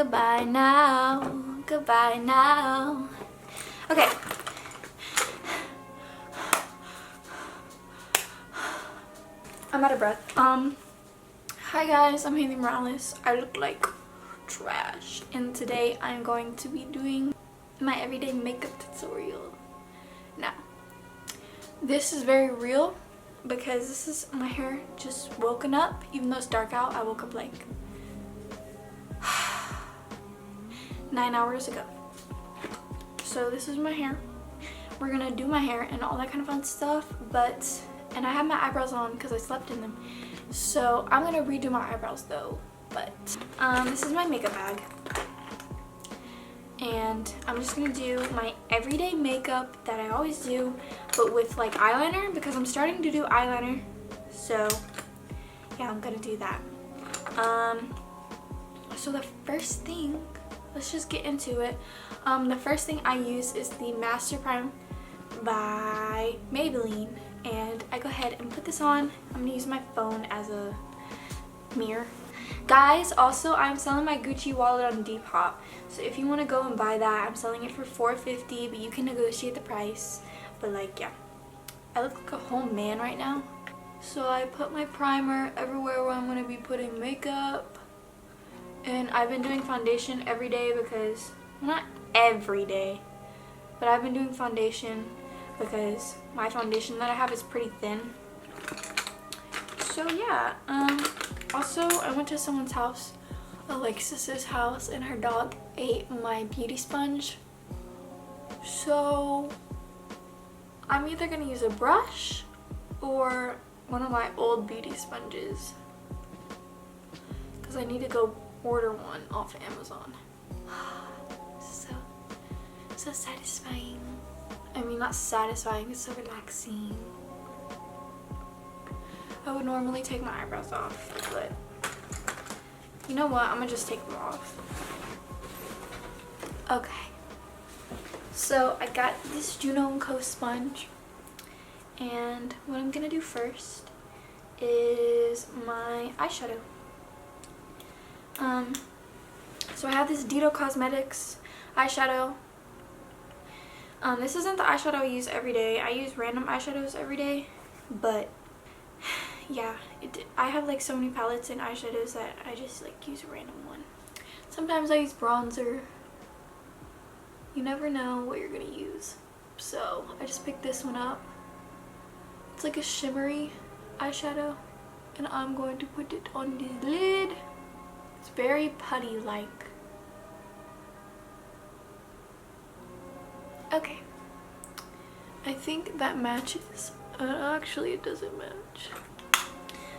Goodbye now. Goodbye now. Okay. I'm out of breath. Hi guys, I'm Haley Morales. I look like trash, and today I'm going to be doing my everyday makeup tutorial. Now, this is very real because this is my hair just woken up. Even though it's dark out, I woke up like 9 hours ago. So this is my hair. We're gonna do my hair and all that kind of fun stuff, and I have my eyebrows on because I slept in them. So I'm gonna redo my eyebrows though. But this is my makeup bag. And I'm just gonna do my everyday makeup that I always do, but with like eyeliner because I'm starting to do eyeliner. So yeah, I'm gonna do that. So the first thing, let's just get into it. The first thing I use is the Master Prime by Maybelline, and I go ahead and put this on. I'm gonna use my phone as a mirror. Guys, also I'm selling my Gucci wallet on Depop, so if you want to go and buy that, I'm selling it for $4.50, but you can negotiate the price. But like, yeah, I look like a whole man right now. So I put my primer everywhere where I'm going to be putting makeup, and I've been doing foundation every day because, well, not every day, but I've been doing foundation because my foundation that I have is pretty thin. So yeah, also I went to someone's house, Alexis's house, and her dog ate my beauty sponge. So I'm either gonna use a brush or one of my old beauty sponges because I need to go order one off Amazon. So satisfying. I mean, not satisfying, it's so relaxing. I would normally take my eyebrows off, but you know what? I'm gonna just take them off. Okay. So I got this Juno & Co sponge, and what I'm gonna do first is my eyeshadow. So I have this Dito Cosmetics eyeshadow. This isn't the eyeshadow I use every day. I use random eyeshadows every day, but yeah, I have like so many palettes and eyeshadows that I just like use a random one. Sometimes I use bronzer. You never know what you're gonna use. So I just picked this one up. It's like a shimmery eyeshadow, and I'm going to put it on the lid. It's very putty-like. Okay, I think that matches. Actually, it doesn't match.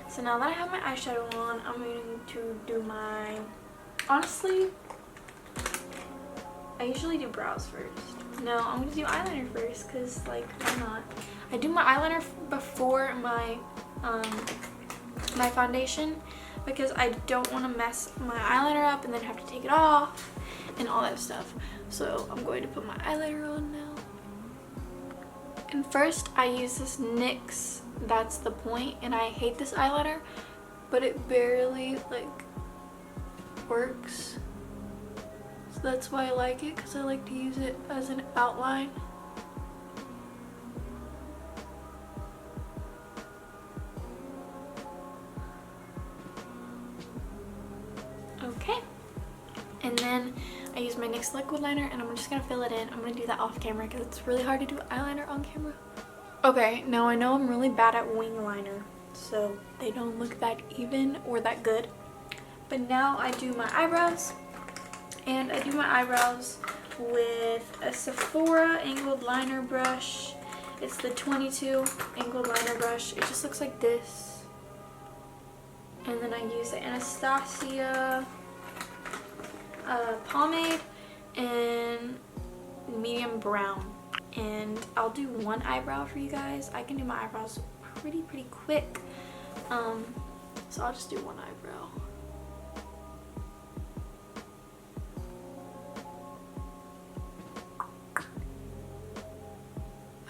So now that I have my eyeshadow on, I'm going to do my, honestly, I usually do brows first. No, I'm going to do eyeliner first because, like, why not? I do my eyeliner before my my foundation because I don't want to mess my eyeliner up and then have to take it off and all that stuff. So I'm going to put my eyeliner on now. And first I use this NYX That's the Point, and I hate this eyeliner, but it barely like works. So that's why I like it, because I like to use it as an outline. Okay, and then I use my NYX liquid liner, and I'm just gonna fill it in. I'm gonna do that off camera because it's really hard to do eyeliner on camera. Okay, now I know I'm really bad at wing liner, so they don't look that even or that good. But now I do my eyebrows, and I do my eyebrows with a Sephora angled liner brush. It's the 22 angled liner brush. It just looks like this. And then I use the Anastasia pomade in medium brown. And I'll do one eyebrow for you guys. I can do my eyebrows pretty quick. So I'll just do one eyebrow.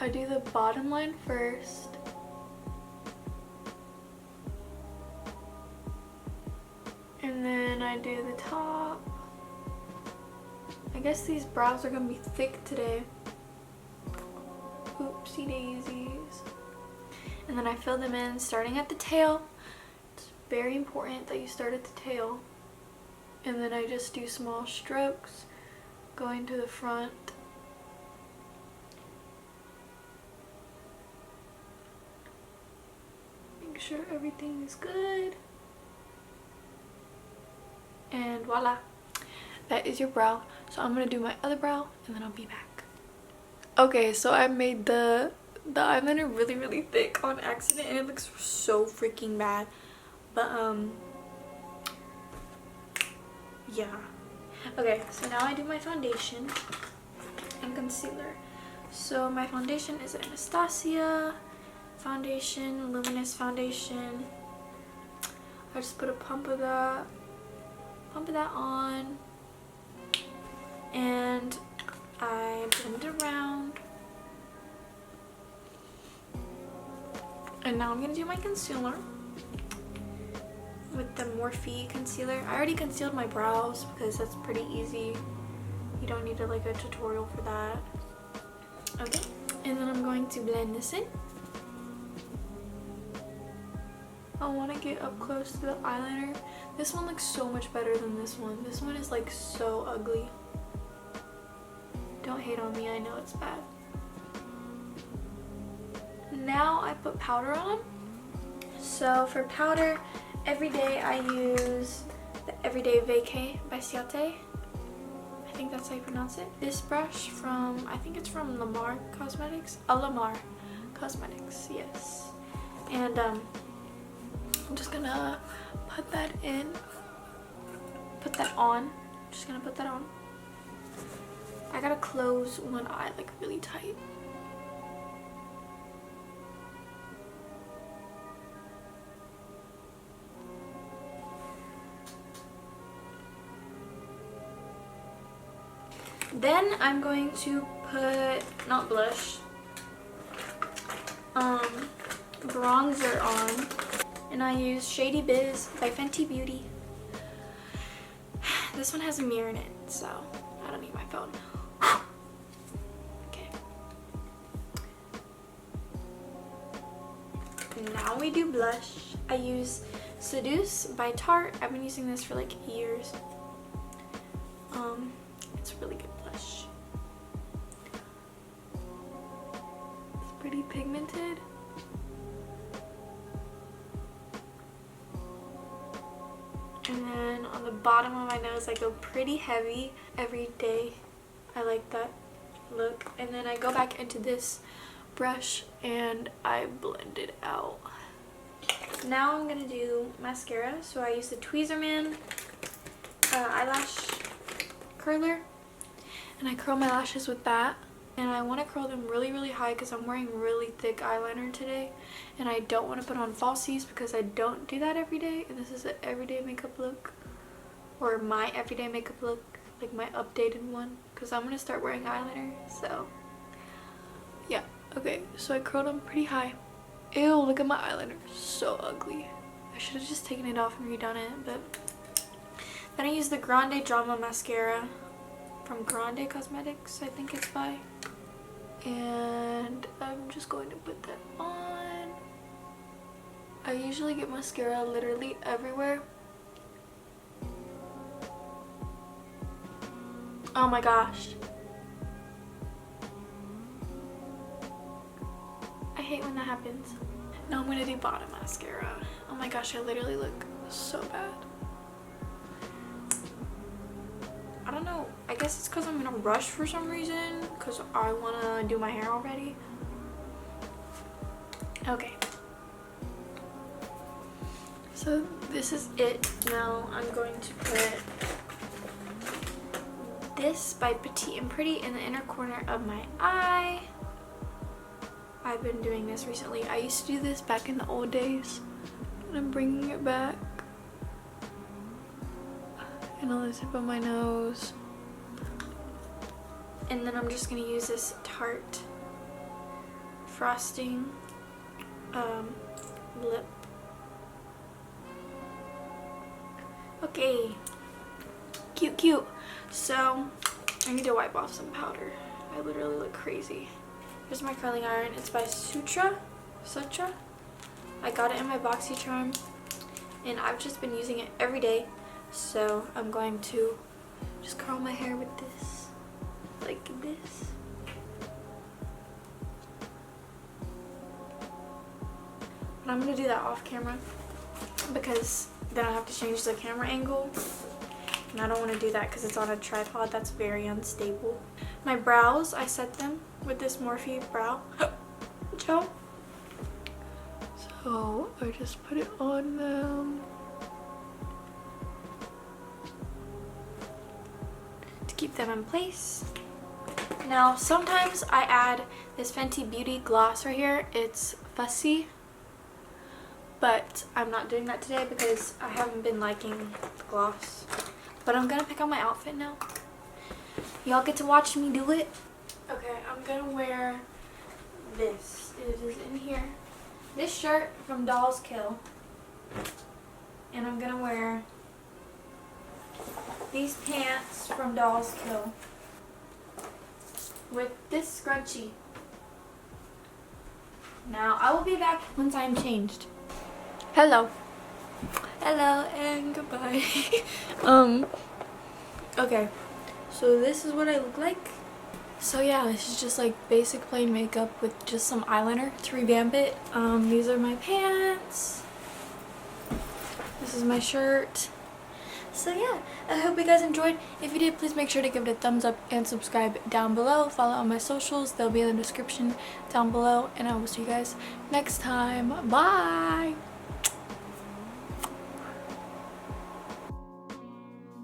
I do the bottom line first. And then I do the top. I guess these brows are gonna be thick today. Oopsie daisies. And then I fill them in starting at the tail. It's very important that you start at the tail. And then I just do small strokes going to the front. Make sure everything is good. And voila. That is your brow. So I'm gonna do my other brow and then I'll be back. Okay, so I made the eyeliner really thick on accident and it looks so freaking bad. But yeah. Okay, so now I do my foundation and concealer. So my foundation is Anastasia foundation, luminous foundation. I just put a pump of that on, and I blend it around. And now I'm gonna do my concealer with the Morphe concealer. I already concealed my brows because that's pretty easy. You don't need like a tutorial for that. Okay, and then I'm going to blend this in. I want to get up close to the eyeliner. This one looks so much better than this one. This one is like so ugly. Don't hate on me, I know it's bad. Now I put powder on. So for powder, every day I use the Everyday Vacay by Ciate. I think that's how you pronounce it. This brush from, I think it's from Lamar Cosmetics. Lamar Cosmetics, yes. And I'm just gonna put that in. Put that on. Just gonna put that on. I gotta close one eye like really tight. Then I'm going to put, not blush, bronzer on. And I use Shady Biz by Fenty Beauty. This one has a mirror in it, so I don't need my phone. Okay. Now we do blush. I use Seduce by Tarte. I've been using this for like years. It's really good blush. It's pretty pigmented. And then on the bottom of my nose I go pretty heavy every day. I like that look. And then I go back into this brush and I blend it out. Now I'm gonna do mascara. So I use the Tweezerman eyelash curler, and I curl my lashes with that. And I want to curl them really high because I'm wearing really thick eyeliner today, and I don't want to put on falsies because I don't do that every day. And this is an everyday makeup look, or my everyday makeup look, like my updated one, because I'm going to start wearing eyeliner. So yeah, okay, so I curled them pretty high. Ew, look at my eyeliner, so ugly. I should have just taken it off and redone it. But then I use the Grande Drama mascara from Grande Cosmetics, I think it's by. And I'm just going to put that on. I usually get mascara literally everywhere. Oh my gosh. I hate when that happens. Now I'm gonna do bottom mascara. Oh my gosh, I literally look so bad. I don't know. I guess it's because I'm in a rush for some reason, because I want to do my hair already. Okay. So this is it. Now I'm going to put this by Petite and Pretty in the inner corner of my eye. I've been doing this recently. I used to do this back in the old days, and I'm bringing it back. And on the tip of my nose. And then I'm just gonna use this Tarte frosting lip. Okay, cute. So I need to wipe off some powder. I literally look crazy. Here's my curling iron. It's by Sutra. I got it in my BoxyCharm, and I've just been using it every day. So I'm going to just curl my hair with this, like this. But I'm gonna do that off camera because then I have to change the camera angle. And I don't want to do that because it's on a tripod. That's very unstable. My brows, I set them with this Morphe brow gel. So I just put it on them to keep them in place. Now sometimes I add this Fenty Beauty gloss right here. It's fussy, but I'm not doing that today because I haven't been liking the gloss. But I'm gonna pick out my outfit now. Y'all get to watch me do it. Okay, I'm gonna wear this. It is in here. This shirt from Dolls Kill. And I'm gonna wear these pants from Dolls Kill with this scrunchie. Now, I will be back once I'm changed. Hello. Hello and goodbye. Okay, so this is what I look like. So yeah, this is just like basic plain makeup with just some eyeliner to revamp it. These are my pants. This is my shirt. So yeah, I hope you guys enjoyed. If you did, please make sure to give it a thumbs up and subscribe down below. Follow on my socials. They'll be in the description down below. And I will see you guys next time. Bye!